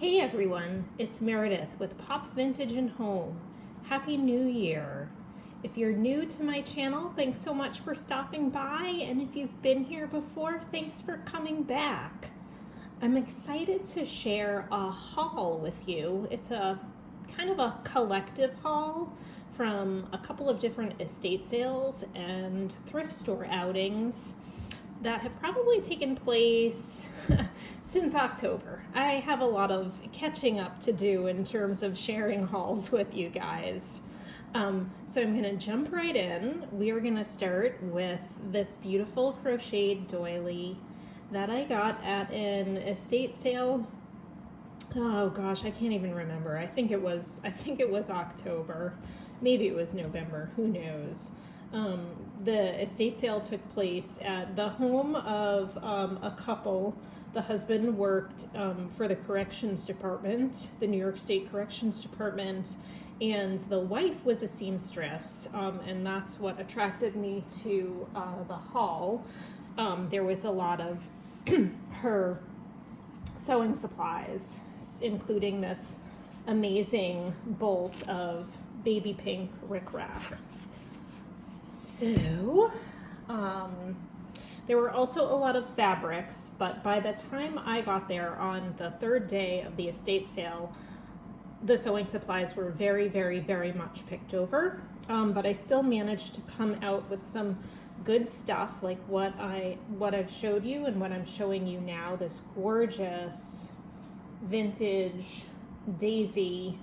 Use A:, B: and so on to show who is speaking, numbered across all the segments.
A: Hey everyone, it's Meredith with Pop Vintage and Home. Happy New Year. If you're new to my channel, thanks so much for stopping by, and if you've been here before, thanks for coming back. I'm excited to share a haul with you. It's a kind of a collective haul from a couple of different estate sales and thrift store outings that have probably taken place since October. I have a lot of catching up to do in terms of sharing hauls with you guys. So I'm gonna jump right in. We are gonna start with this beautiful crocheted doily that I got at an estate sale. Oh gosh, I can't even remember. I think it was October. Maybe it was November, who knows. The estate sale took place at the home of a couple. The husband worked for the corrections department, the New York State Corrections Department, and the wife was a seamstress, and that's what attracted me to the haul. There was a lot of her sewing supplies, including this amazing bolt of baby pink rickrack. So, there were also a lot of fabrics, but by the time I got there on the third day of the estate sale, the sewing supplies were very, very, very much picked over. But I still managed to come out with some good stuff, like what I've showed you and what I'm showing you now. This gorgeous vintage daisy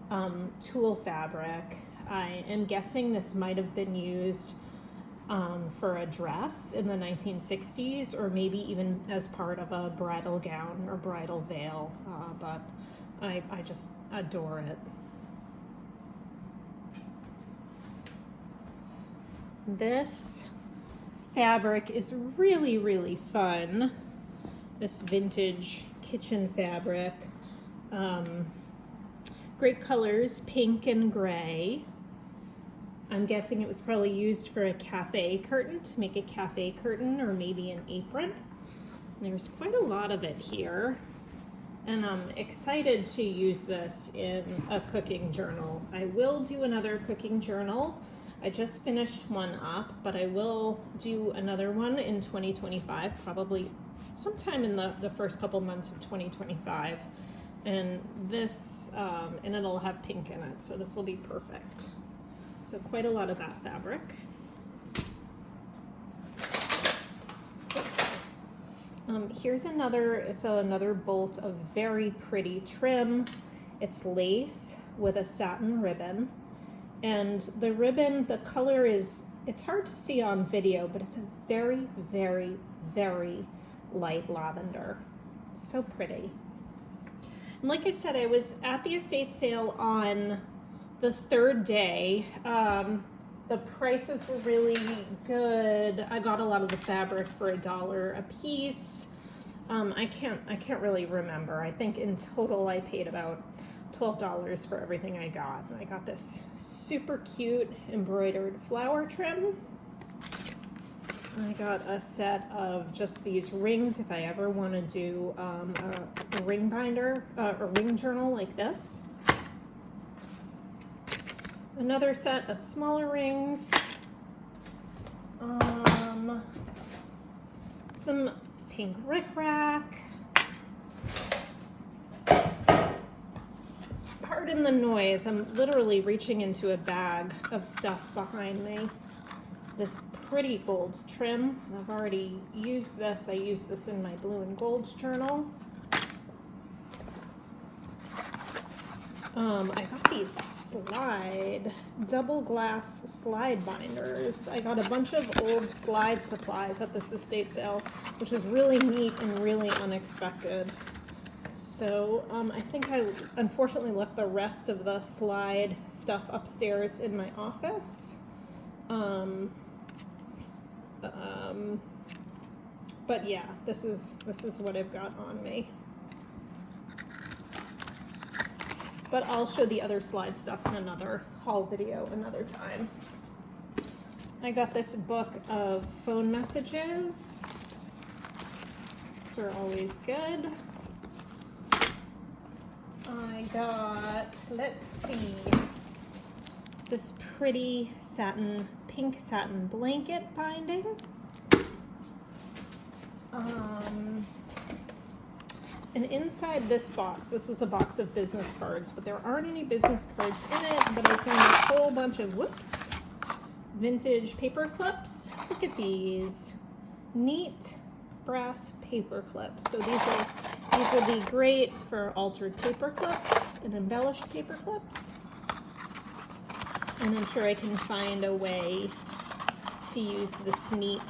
A: tulle fabric. I am guessing this might have been used for a dress in the 1960s, or maybe even as part of a bridal gown or bridal veil, but I just adore it. This fabric is really, really fun. This vintage kitchen fabric. Great colors, pink and gray. I'm guessing it was probably used for a cafe curtain, to make a cafe curtain or maybe an apron. There's quite a lot of it here, and I'm excited to use this in a cooking journal. I will do another cooking journal. I just finished one up, but I will do another one in 2025, probably sometime in the first couple months of 2025. And this, and it'll have pink in it, so this will be perfect. So quite a lot of that fabric. Here's another bolt of very pretty trim. It's lace with a satin ribbon. And the ribbon, the color is, it's hard to see on video, but it's a very, very, very light lavender. So pretty. And like I said, I was at the estate sale on the third day. The prices were really good. I got a lot of the fabric for $1 a piece. I can't really remember. I think in total I paid about $12 for everything I got. I got this super cute embroidered flower trim. I got a set of just these rings if I ever want to do a ring binder, a ring journal like this. Another set of smaller rings. Some pink rickrack. Pardon the noise, I'm literally reaching into a bag of stuff behind me. This pretty gold trim. I've already used this. I used this in my blue and gold journal. I got these double glass slide binders. I got a bunch of old slide supplies at this estate sale, which was really neat and really unexpected. So I think I unfortunately left the rest of the slide stuff upstairs in my office. But yeah, this is what I've got on me. But I'll show the other slide stuff in another haul video another time. I got this book of phone messages. These are always good. got, let's see, this pretty satin, pink satin blanket binding. And inside this box, this was a box of business cards, but there aren't any business cards in it, but I found a whole bunch of, whoops, vintage paper clips. Look at these neat brass paper clips. So these will be great for altered paper clips and embellished paper clips. And I'm sure I can find a way to use this neat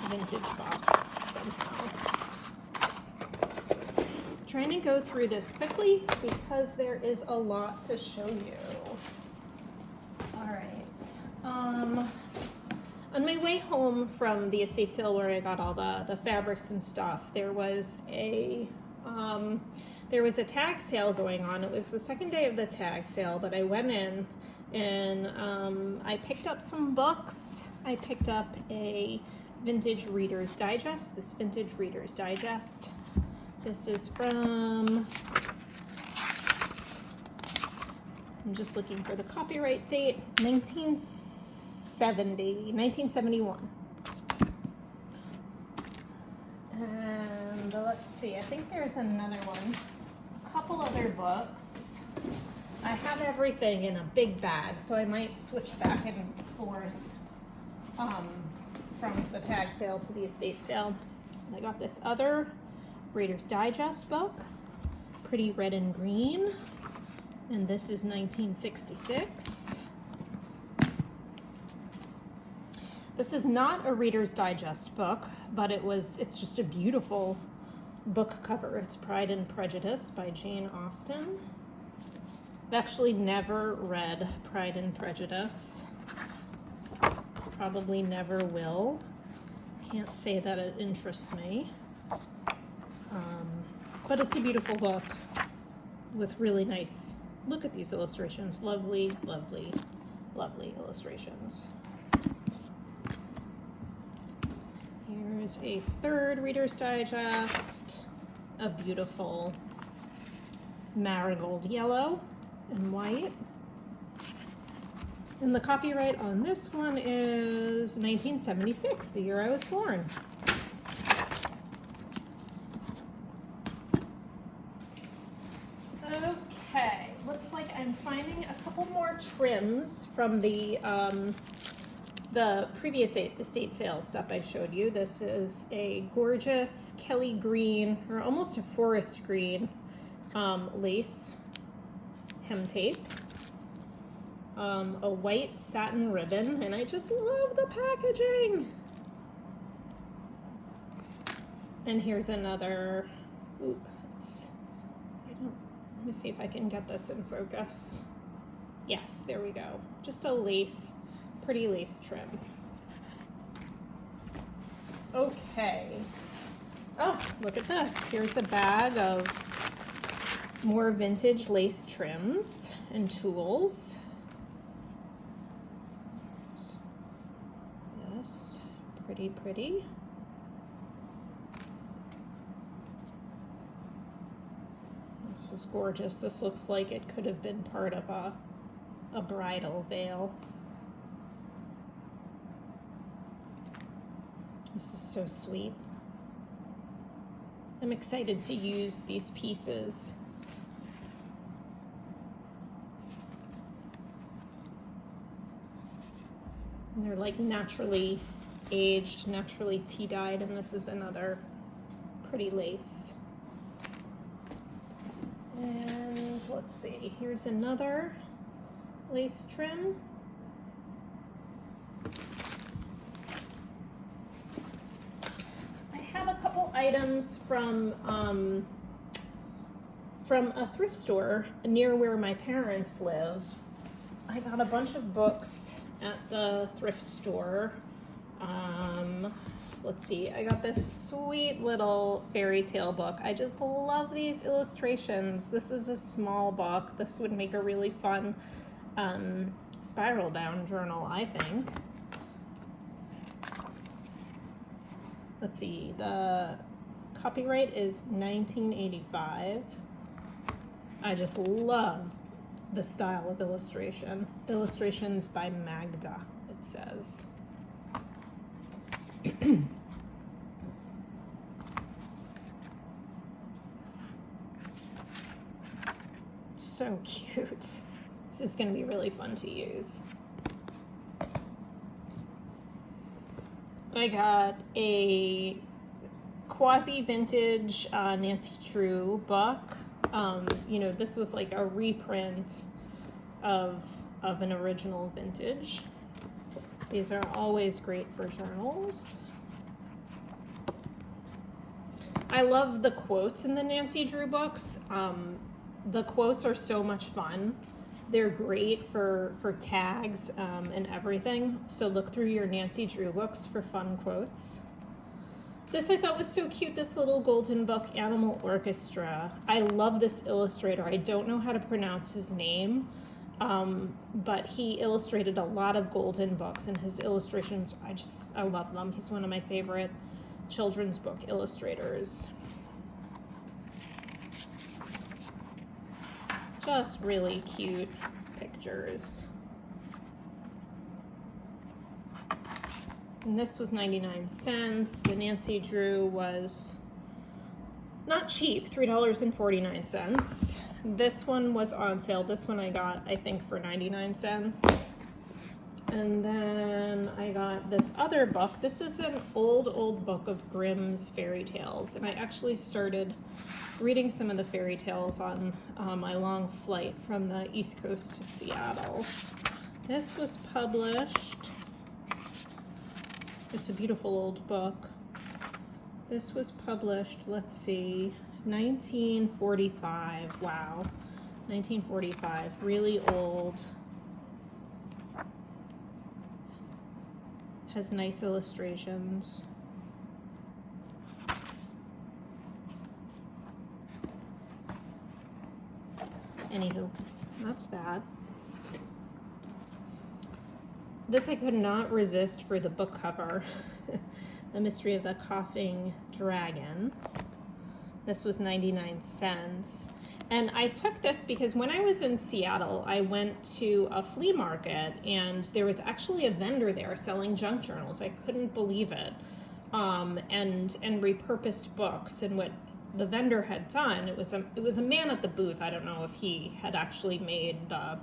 A: vintage box somehow. Trying to go through this quickly because there is a lot to show you. All right. On my way home from the estate sale where I got all the fabrics and stuff, there was a tag sale going on. It was the second day of the tag sale, but I went in and I picked up some books. I picked up a vintage Reader's Digest, this vintage Reader's Digest. This is from, I'm just looking for the copyright date, 1971. And let's see, I think there's another one, a couple other books. I have everything in a big bag, so I might switch back and forth from the tag sale to the estate sale. And I got this other Reader's Digest book, pretty red and green, and this is 1966. This is not a Reader's Digest book, but it's just a beautiful book cover. It's Pride and Prejudice by Jane Austen. I've actually never read Pride and Prejudice. Probably never will. Can't say that it interests me. But it's a beautiful book with really nice, look at these illustrations. Lovely, lovely, lovely illustrations. Here's a third Reader's Digest, a beautiful marigold yellow and white. And the copyright on this one is 1976, the year I was born. Okay, looks like I'm finding a couple more trims from the previous estate sale stuff I showed you. This is a gorgeous Kelly green, or almost a forest green, lace hem tape. A white satin ribbon, and I just love the packaging. And here's another, let me see if I can get this in focus. Yes, there we go. Just a lace, pretty lace trim. Okay. Oh, look at this. Here's a bag of more vintage lace trims and tools. This, pretty. This is gorgeous. This looks like it could have been part of a bridal veil. This is so sweet. I'm excited to use these pieces. And they're like naturally aged, naturally tea-dyed, and this is another pretty lace. And let's see, here's another lace trim. I have a couple items from a thrift store near where my parents live. I got a bunch of books at the thrift store. Let's see, I got this sweet little fairy tale book. I just love these illustrations. This is a small book. This would make a really fun spiral bound journal, I think. Let's see, the copyright is 1985. I just love the style of illustration. Illustrations by Magda, it says. So cute. This is going to be really fun to use. I got a quasi-vintage Nancy Drew book. You know, this was like a reprint of an original vintage. These are always great for journals. I love the quotes in the Nancy Drew books. The quotes are so much fun. They're great for tags and everything. So look through your Nancy Drew books for fun quotes. This I thought was so cute, this little golden book, Animal Orchestra. I love this illustrator. I don't know how to pronounce his name, but he illustrated a lot of golden books, and his illustrations, I love them. He's one of my favorite children's book illustrators. Just really cute pictures. And this was 99 cents. The Nancy Drew was not cheap, $3.49. This one was on sale. This one I got, I think, for 99 cents. And then I got this other book. This is an old book of Grimm's fairy tales. And I actually started reading some of the fairy tales on my long flight from the East Coast to Seattle. This was published. It's a beautiful old book. This was published, let's see, 1945. Wow, 1945, really old. Has nice illustrations. Anywho, that's that. This I could not resist for the book cover. The Mystery of the Coughing Dragon. This was 99 cents. And I took this because when I was in Seattle, I went to a flea market and there was actually a vendor there selling junk journals. I couldn't believe it. And repurposed books. And what the vendor had done, it was a man at the booth. I don't know if he had actually made the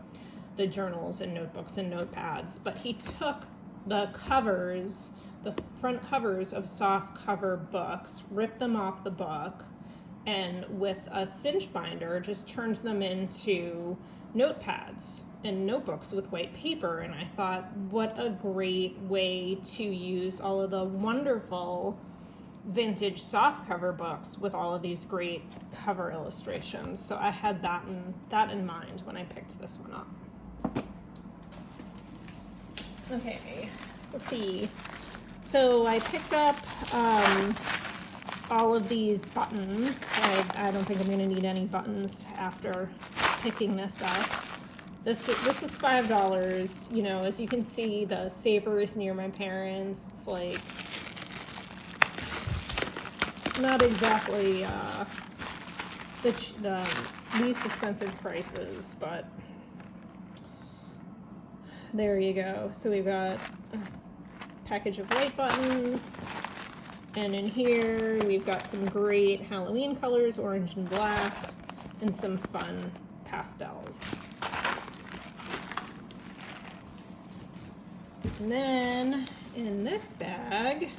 A: journals and notebooks and notepads, but he took the covers, the front covers of soft cover books, ripped them off the book, and with a cinch binder just turned them into notepads and notebooks with white paper. And I thought, what a great way to use all of the wonderful vintage softcover books with all of these great cover illustrations. So I had that in mind when I picked this one up. Okay, let's see. So I picked up all of these buttons. I don't think I'm going to need any buttons after picking this up. This was $5. You know, as you can see, the Sabre is near my parents. It's like not exactly the least expensive prices, but there you go. So we've got a package of white buttons, and in here we've got some great Halloween colors, orange and black, and some fun pastels. And then in this bag,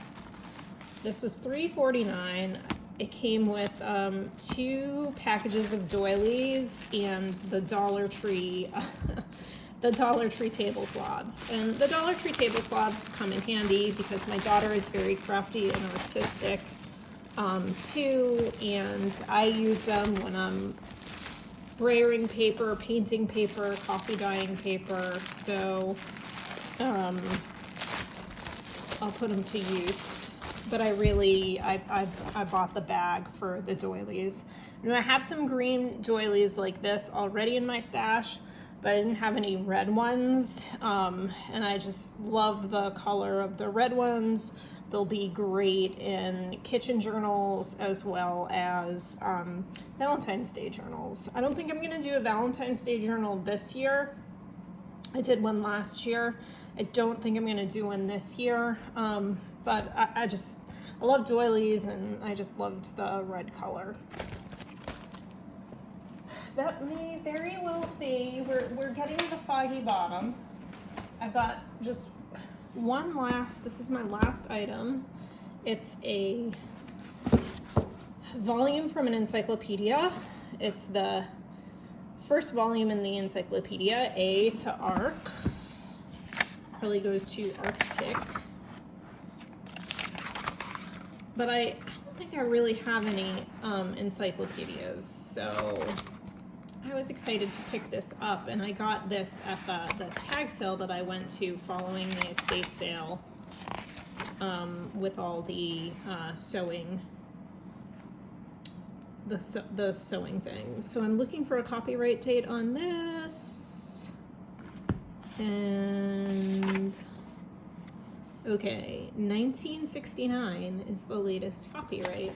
A: this was $3.49. It came with 2 packages of doilies and the Dollar Tree the Dollar Tree tablecloths. And the Dollar Tree tablecloths come in handy because my daughter is very crafty and artistic too, and I use them when I'm brayering paper, painting paper, coffee dyeing paper, so I'll put them to use. But I bought the bag for the doilies. You know, I have some green doilies like this already in my stash, but I didn't have any red ones, and I just love the color of the red ones. They'll be great in kitchen journals as well as Valentine's Day journals. I don't think I'm going to do a Valentine's Day journal this year. I did one last year. I don't think I'm going to do one this year, but I love doilies, and I just loved the red color. That may very well be. We're getting the foggy bottom. I've got just one last, this is my last item. It's a volume from an encyclopedia. It's the first volume in the encyclopedia, A to Arc. Probably goes to Arctic. But I don't think I really have any encyclopedias, so I was excited to pick this up, and I got this at the tag sale that I went to following the estate sale with all the sewing, the sewing things. So I'm looking for a copyright date on this, and okay, 1969 is the latest copyright.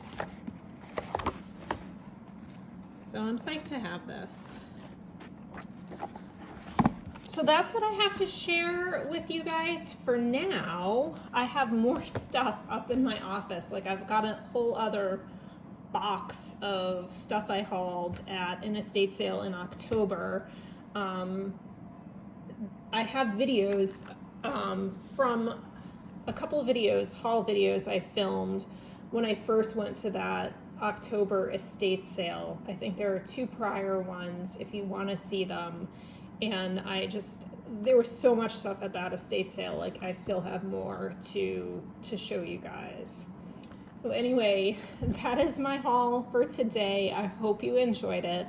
A: So I'm psyched to have this. So that's what I have to share with you guys for now. I have more stuff up in my office. Like, I've got a whole other box of stuff I hauled at an estate sale in October. I have videos from a couple of videos, haul videos I filmed when I first went to that October estate sale. I think there are 2 prior ones if you want to see them. And there was so much stuff at that estate sale. Like, I still have more to show you guys. So anyway, that is my haul for today. I hope you enjoyed it.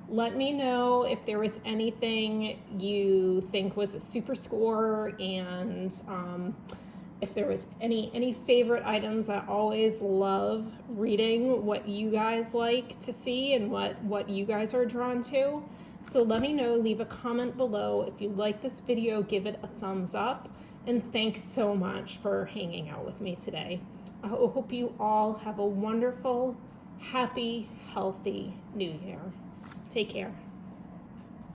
A: Let me know if there was anything you think was a super score, and if there was any favorite items. I always love reading what you guys like to see and what you guys are drawn to. So let me know, leave a comment below. If you like this video, give it a thumbs up. And thanks so much for hanging out with me today. I hope you all have a wonderful, happy, healthy New Year. Take care.